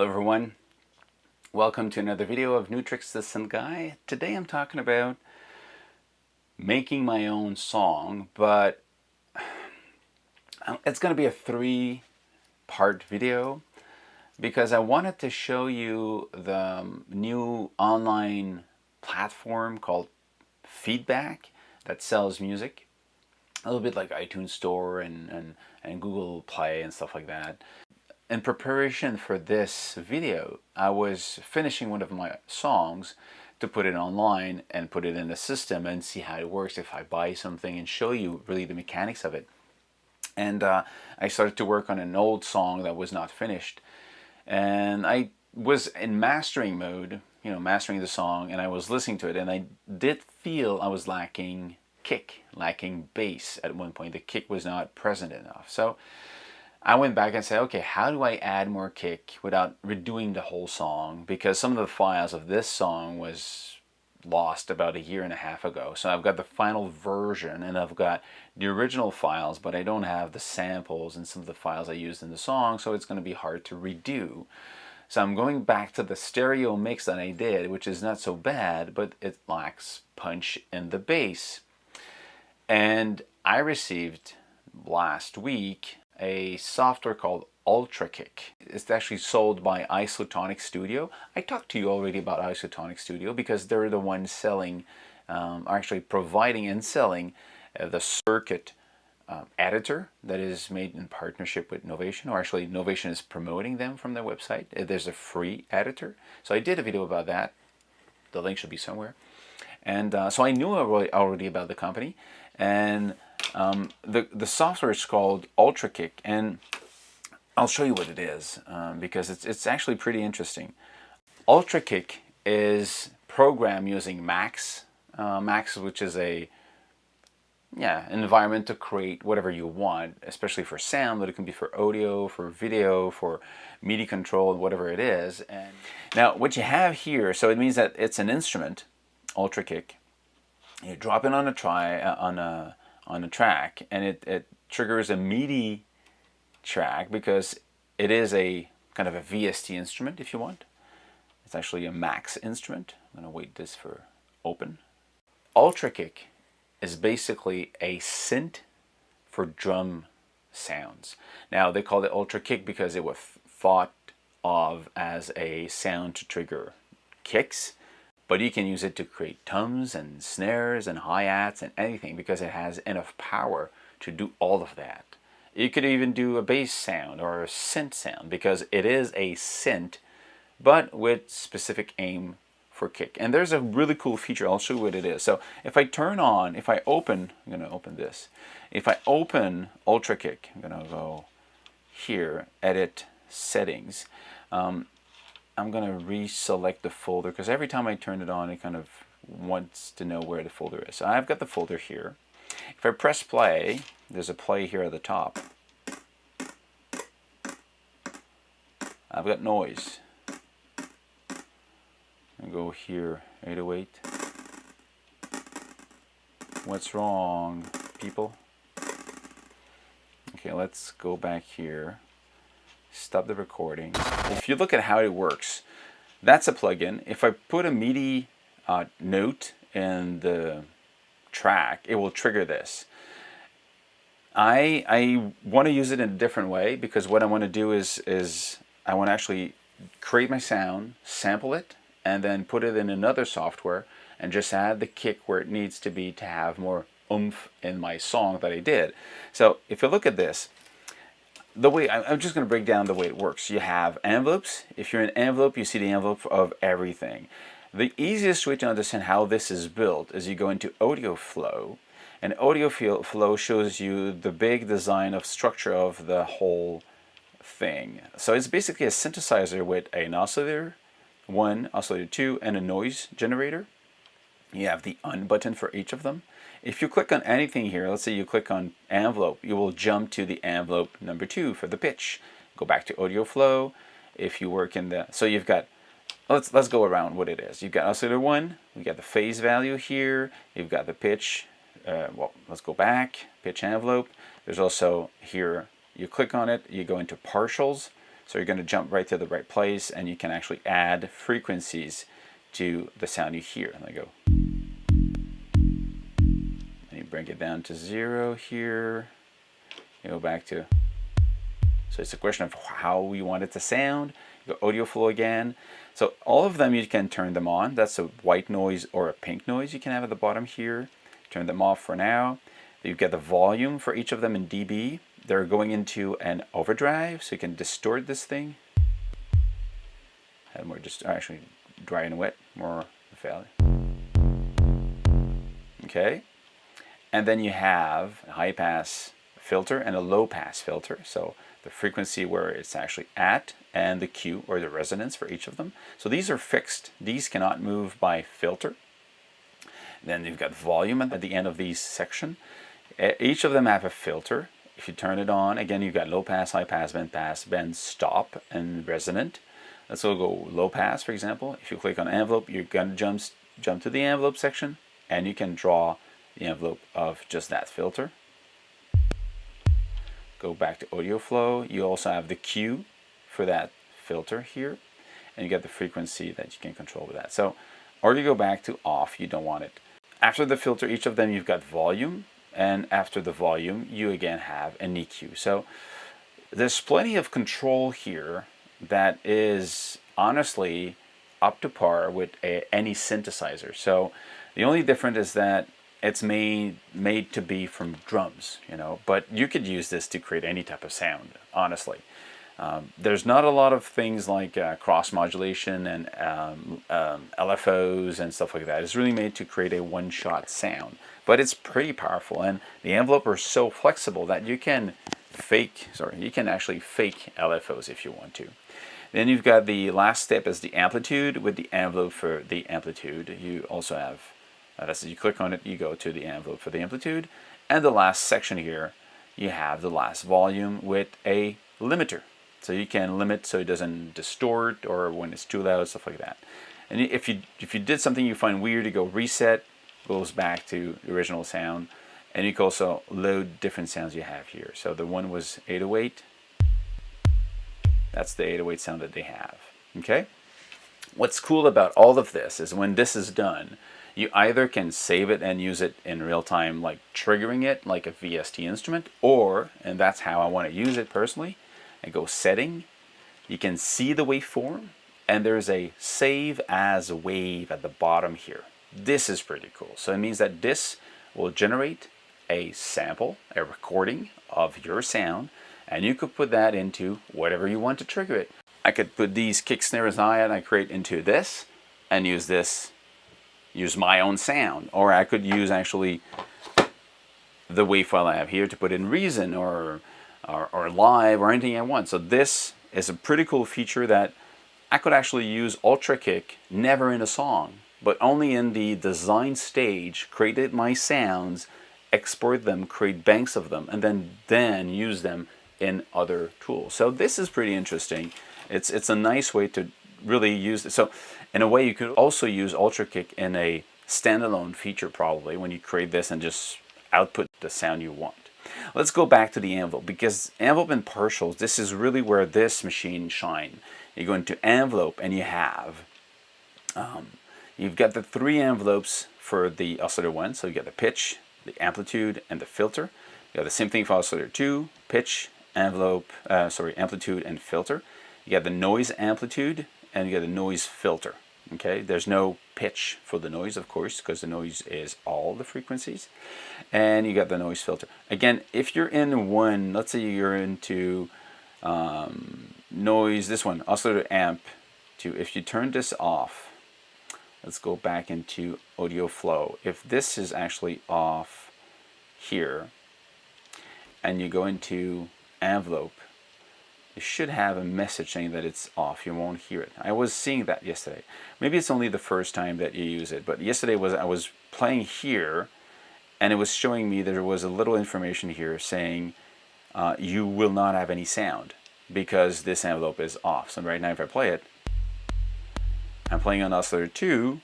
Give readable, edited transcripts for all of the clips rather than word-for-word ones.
Hello everyone, welcome to another video of Nu-Trix the Synth Guy. Today I'm talking about making my own song, but it's going to be a three-part video because I wanted to show you the new online platform called Feedback that sells music, a little bit like iTunes Store and Google Play and stuff like that. In preparation for this video, I was finishing one of my songs to put it online and put it in the system and see how it works if I buy something and show you really the mechanics of it. And I started to work on an old song that was not finished. And I was in mastering mode, mastering the song, and I was listening to it, and I did feel I was lacking kick, lacking bass at one point. The kick was not present enough. So I went back and said, okay, how do I add more kick without redoing the whole song? Because some of the files of this song was lost about 1.5 years ago. So I've got the final version and I've got the original files, but I don't have the samples and some of the files I used in the song, so it's going to be hard to redo. So I'm going back to the stereo mix that I did, which is not so bad, but it lacks punch in the bass. And I received last week a software called UltraKick. It's actually sold by Isotonik Studio. I talked to you already about Isotonik Studio because they're the ones selling, actually providing and selling the circuit editor that is made in partnership with Novation, or actually Novation is promoting them from their website. There's a free editor. So I did a video about that. The link should be somewhere. And so I knew already about the company. And the software is called UltraKick, and I'll show you what it is because it's actually pretty interesting. UltraKick is programmed using Max, which is an environment to create whatever you want, especially for sound, but it can be for audio, for video, for MIDI control, whatever it is. And now what you have here, so it means that it's an instrument, UltraKick. You drop it on a track, and it triggers a MIDI track because it is a kind of a VST instrument, if you want. It's actually a Max instrument. I'm going to wait this for open. UltraKick is basically a synth for drum sounds. Now they call it UltraKick because it was thought of as a sound to trigger kicks. But you can use it to create toms and snares and hi-hats and anything because it has enough power to do all of that. You could even do a bass sound or a synth sound because it is a synth, but with specific aim for kick. And there's a really cool feature. I'll show you what it is. So if I turn on, if I open, I'm going to open this. If I open UltraKick, I'm going to go here, edit settings. I'm going to reselect the folder because every time I turn it on, it kind of wants to know where the folder is. So I've got the folder here. If I press play, there's a play here at the top. I've got noise. I go here, 808. What's wrong, people? Okay, let's go back here. Stop the recording. If you look at how it works, that's a plugin. If I put a MIDI note in the track, it will trigger this. I want to use it in a different way because what I want to do is I want to actually create my sound, sample it, and then put it in another software and just add the kick where it needs to be to have more oomph in my song that I did. So if you look at this, the way I'm just going to break down the way it works. You have envelopes. If you're in envelope, you see the envelope of everything. The easiest way to understand how this is built is you go into audio flow, and audio flow shows you the big design of structure of the whole thing. So it's basically a synthesizer with an oscillator 1, oscillator 2, and a noise generator. You have the on button for each of them. If you click on anything here, let's say you click on envelope, you will jump to the envelope number 2 for the pitch. Go back to audio flow. If you work in the, so you've got, let's go around what it is. You've got oscillator 1, we got the phase value here, you've got the pitch, well, let's go back, pitch envelope. There's also here, you click on it, you go into partials. So you're going to jump right to the right place, and you can actually add frequencies to the sound you hear. And I go, and you bring it down to 0 here. You go back to, so it's a question of how you want it to sound. You go audio flow again. So all of them, you can turn them on. That's a white noise or a pink noise you can have at the bottom here. Turn them off for now. You get the volume for each of them in dB. They're going into an overdrive, so you can distort this thing. And we're just actually dry and wet, more value. Okay. And then you have a high pass filter and a low pass filter. So the frequency where it's actually at and the Q or the resonance for each of them. So these are fixed. These cannot move by filter. Then you've got volume at the end of these section. Each of them have a filter. If you turn it on, again, you've got low pass, high pass, bend, stop, and resonant. Let's go low pass, for example. If you click on envelope, you're going to jump to the envelope section, and you can draw the envelope of just that filter. Go back to audio flow. You also have the Q for that filter here, and you get the frequency that you can control with that. So, or you go back to off, you don't want it. After the filter, each of them you've got volume, and after the volume, you again have an EQ. So there's plenty of control here that is honestly up to par with any synthesizer. So the only difference is that it's made to be from drums, you know, but you could use this to create any type of sound, honestly. There's not a lot of things like cross modulation and LFOs and stuff like that. It's really made to create a one-shot sound, but it's pretty powerful, and the envelope are so flexible that you can actually fake LFOs if you want to. Then you've got the last step is the amplitude. With the envelope for the amplitude, you also have, as you click on it, you go to the envelope for the amplitude, and the last section here, you have the last volume with a limiter. So you can limit so it doesn't distort or when it's too loud, stuff like that. And if you did something you find weird, you go reset, goes back to the original sound, and you can also load different sounds you have here. So the one was 808. That's the 808 sound that they have. Okay? What's cool about all of this is when this is done, you either can save it and use it in real time, like triggering it like a VST instrument, or, and that's how I want to use it personally, I go setting, you can see the waveform, and there's a save as a wave at the bottom here. This is pretty cool. So it means that this will generate a sample, a recording of your sound, and you could put that into whatever you want to trigger it. I could put these kick snares I create into this and use my own sound, or I could use actually the wave file I have here to put in Reason or live or anything I want. So this is a pretty cool feature that I could actually use UltraKick never in a song, but only in the design stage, create my sounds, export them, create banks of them, and then use them in other tools. So this is pretty interesting. It's a nice way to really use it. So in a way, you could also use UltraKick in a standalone feature probably when you create this and just output the sound you want. Let's go back to the envelope, because envelope and partials, this is really where this machine shine. You go into envelope and you have, you've got the 3 envelopes for the oscillator 1. So you got the pitch, the amplitude, and the filter. You got the same thing for oscillator 2, pitch, amplitude, and filter. You got the noise amplitude, and you got the noise filter. Okay, there's no pitch for the noise, of course, because the noise is all the frequencies. And you got the noise filter. Again, if you're in one, let's say you're into noise, this one, oscillator amp 2. If you turn this off, let's go back into audio flow. If this is actually off here, and you go into envelope, you should have a message saying that it's off. You won't hear it. I was seeing that yesterday. Maybe it's only the first time that you use it, but yesterday I was playing here, and it was showing me there was a little information here saying you will not have any sound because this envelope is off. So right now if I play it, I'm playing on oscillator 2,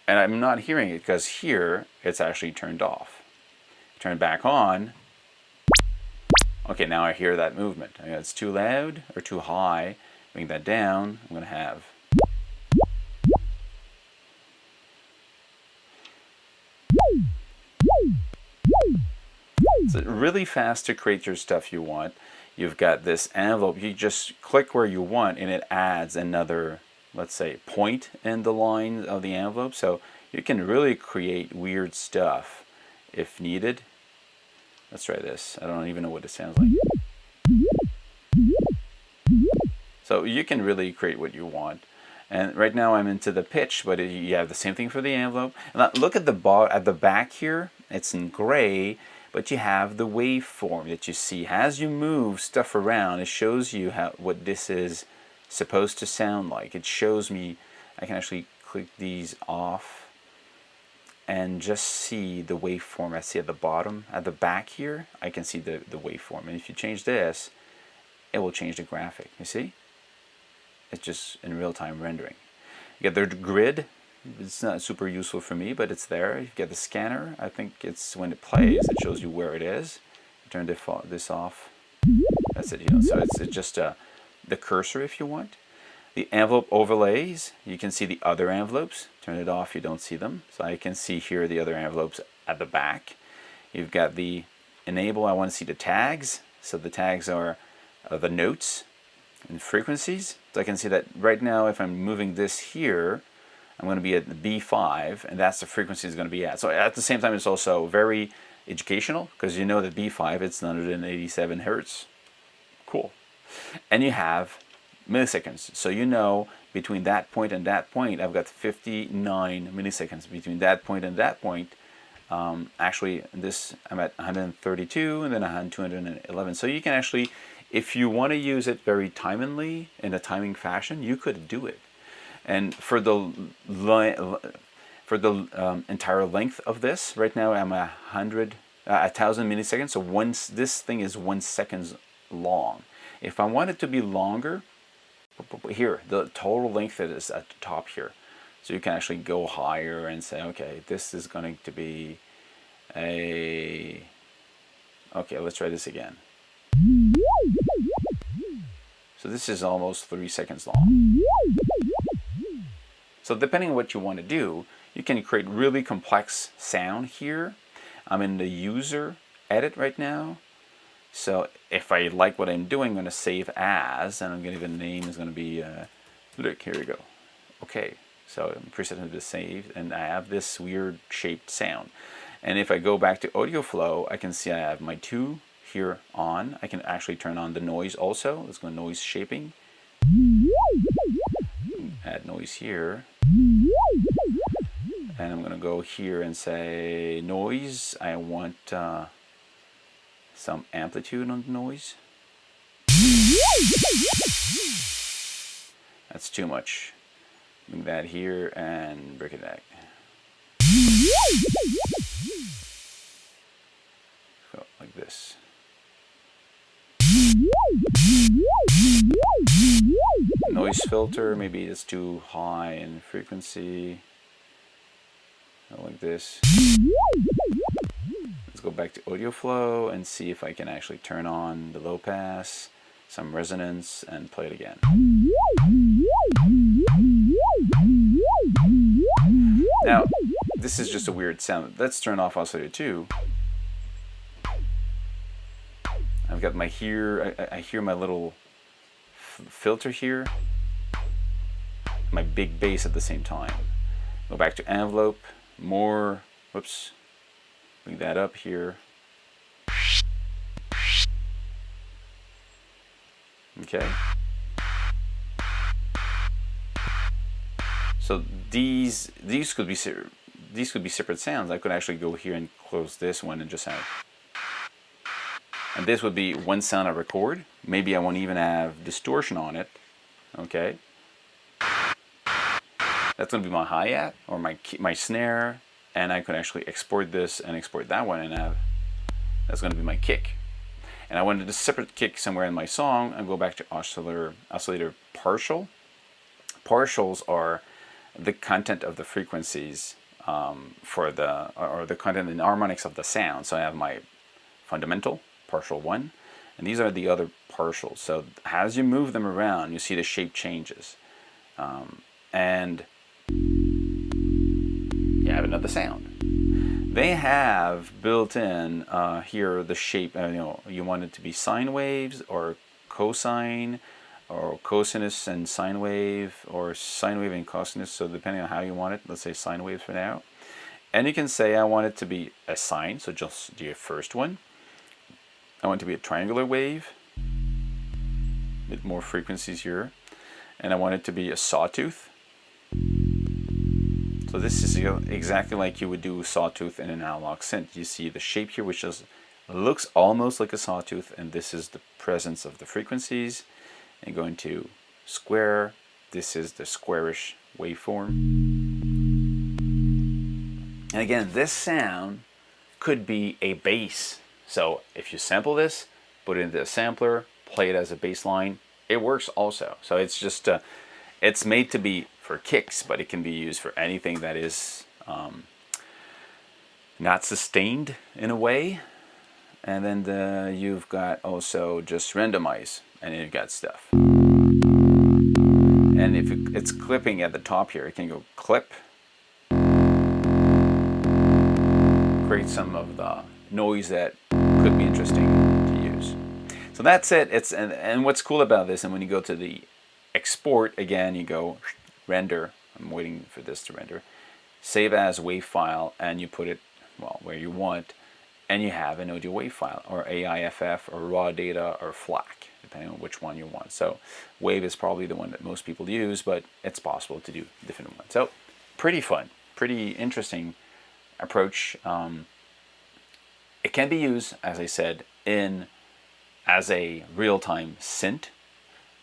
and I'm not hearing it because here it's actually turned off. Turn back on, Okay, now I hear that movement. It's too loud or too high. Bring that down. I'm going to have. It's really fast to create your stuff you want. You've got this envelope. You just click where you want and it adds another, let's say, point in the line of the envelope. So you can really create weird stuff if needed. Let's try this. I don't even know what it sounds like. So you can really create what you want. And right now I'm into the pitch, but you have the same thing for the envelope. Now look at the back here. It's in gray, but you have the waveform that you see. As you move stuff around, it shows you what this is supposed to sound like. It shows me, I can actually click these off and just see the waveform. I see at the bottom, at the back here, I can see the waveform. And if you change this, it will change the graphic. You see? It's just in real-time rendering. You get the grid. It's not super useful for me, but it's there. You get the scanner. I think it's when it plays, it shows you where it is. Turn this off. That's it. So it's just the cursor if you want. The envelope overlays. You can see the other envelopes. Turn it off. You don't see them. So I can see here the other envelopes at the back. You've got the enable. I want to see the tags. So the tags are the notes and frequencies. So I can see that right now if I'm moving this here, I'm going to be at the B5, and that's the frequency it's going to be at. So at the same time, it's also very educational, because you know that B5, it's 187 hertz. Cool. And you have milliseconds. So you know between that point and that point, I've got 59 milliseconds. Between that point and that point, actually, this I'm at 132, and then 211. So you can actually, if you want to use it very timely, in a timing fashion, you could do it. And for the entire length of this, right now I'm 1,000 milliseconds. So this thing is 1 second long. If I want it to be longer, here the total length is at the top here. So you can actually go higher and say, okay, this is going to be a. Okay, let's try this again. So this is almost 3 seconds long. So depending on what you want to do, you can create really complex sound here. I'm in the user edit right now. So if I like what I'm doing, I'm going to save as, and I'm going to give a name is going to be, look, here we go. Okay, so I'm presetting to save, and I have this weird shaped sound. And if I go back to audio flow, I can see I have my 2 here on. I can actually turn on the noise also. Let's go noise shaping. Add noise here. And I'm going to go here and say noise. I want some amplitude on the noise. That's too much. Bring that here and break it back. So like this. Noise filter, maybe it's too high in frequency. Like this. Let's go back to audio flow and see if I can actually turn on the low pass, some resonance, and play it again. Now, this is just a weird sound. Let's turn off oscillator 2. I've got my I hear my little filter here, my big bass at the same time. Go back to envelope, more, whoops, bring that up here. Okay. So these could be separate sounds. I could actually go here and close this one and just have. And this would be one sound I record. Maybe I won't even have distortion on it. Okay. That's going to be my hi-hat or my snare, and I could actually export this and export that one and have. That's going to be my kick. And I wanted a separate kick somewhere in my song. I go back to oscillator partial. Partials are the content of the frequencies or the content and harmonics of the sound. So I have my fundamental, partial 1, and these are the other partials. So as you move them around, you see the shape changes, and you have another sound. They have built in here the shape. You want it to be sine waves or cosine, or cosinus and sine wave, or sine wave and cosinus. So depending on how you want it, let's say sine waves for now. And you can say I want it to be a sine, so just do your first one. I want it to be a triangular wave, a bit more frequencies here. And I want it to be a sawtooth. So this is exactly like you would do a sawtooth in an analog synth. You see the shape here, which looks almost like a sawtooth, and this is the presence of the frequencies. And going to square, this is the squarish waveform. And again, this sound could be a bass. So if you sample this, put it into a sampler, play it as a bass line, it works also. So it's just, it's made to be for kicks, but it can be used for anything that is not sustained in a way. And then you've got also just randomize, and you've got stuff. And if it's clipping at the top here, it can go clip, create some of the noise that could be interesting to use. So that's it. And what's cool about this, and when you go to the export again, you go render. I'm waiting for this to render. Save as wave file, and you put it where you want, and you have an audio wave file, or AIFF, or raw data, or FLAC, depending on which one you want. So wave is probably the one that most people use, but it's possible to do different ones. So pretty fun, pretty interesting approach. It can be used, as I said, as a real-time synth,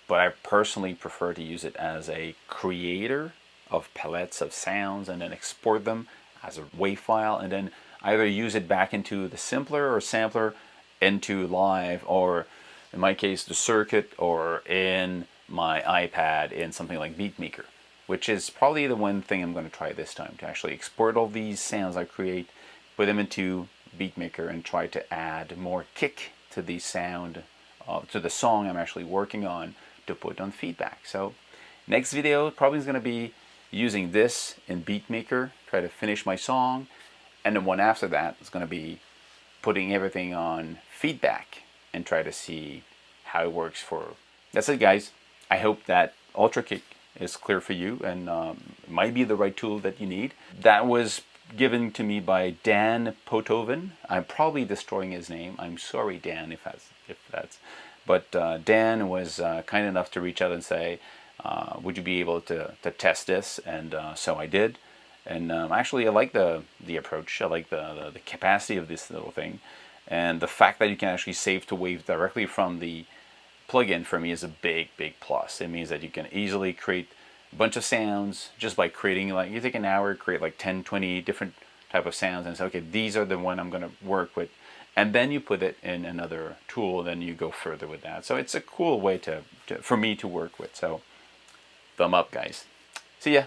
but I personally prefer to use it as a creator of palettes of sounds, and then export them as a WAV file, and then either use it back into the simpler or sampler into live, or in my case the circuit, or in my iPad in something like Beatmaker, which is probably the one thing I'm going to try this time, to actually export all these sounds I create, put them into Beatmaker, and try to add more kick to the sound, to the song I'm actually working on, to put on feedback. So next video probably is going to be using this in Beatmaker, try to finish my song, and the one after that is going to be putting everything on feedback and try to see how it works for. That's it, guys. I hope that UltraKick is clear for you, and might be the right tool that you need. That was given to me by Dan Potoven. I'm probably destroying his name. I'm sorry, Dan, if that's. But Dan was kind enough to reach out and say, would you be able to test this? And so I did. And actually, I like the approach. I like the capacity of this little thing. And the fact that you can actually save to wave directly from the plugin, for me, is a big, big plus. It means that you can easily create a bunch of sounds just by creating, like, you take an hour, create like 10, 20 different type of sounds, and say, okay, these are the one I'm going to work with. And then you put it in another tool, then you go further with that. So it's a cool way for me to work with. So thumb up, guys. See ya.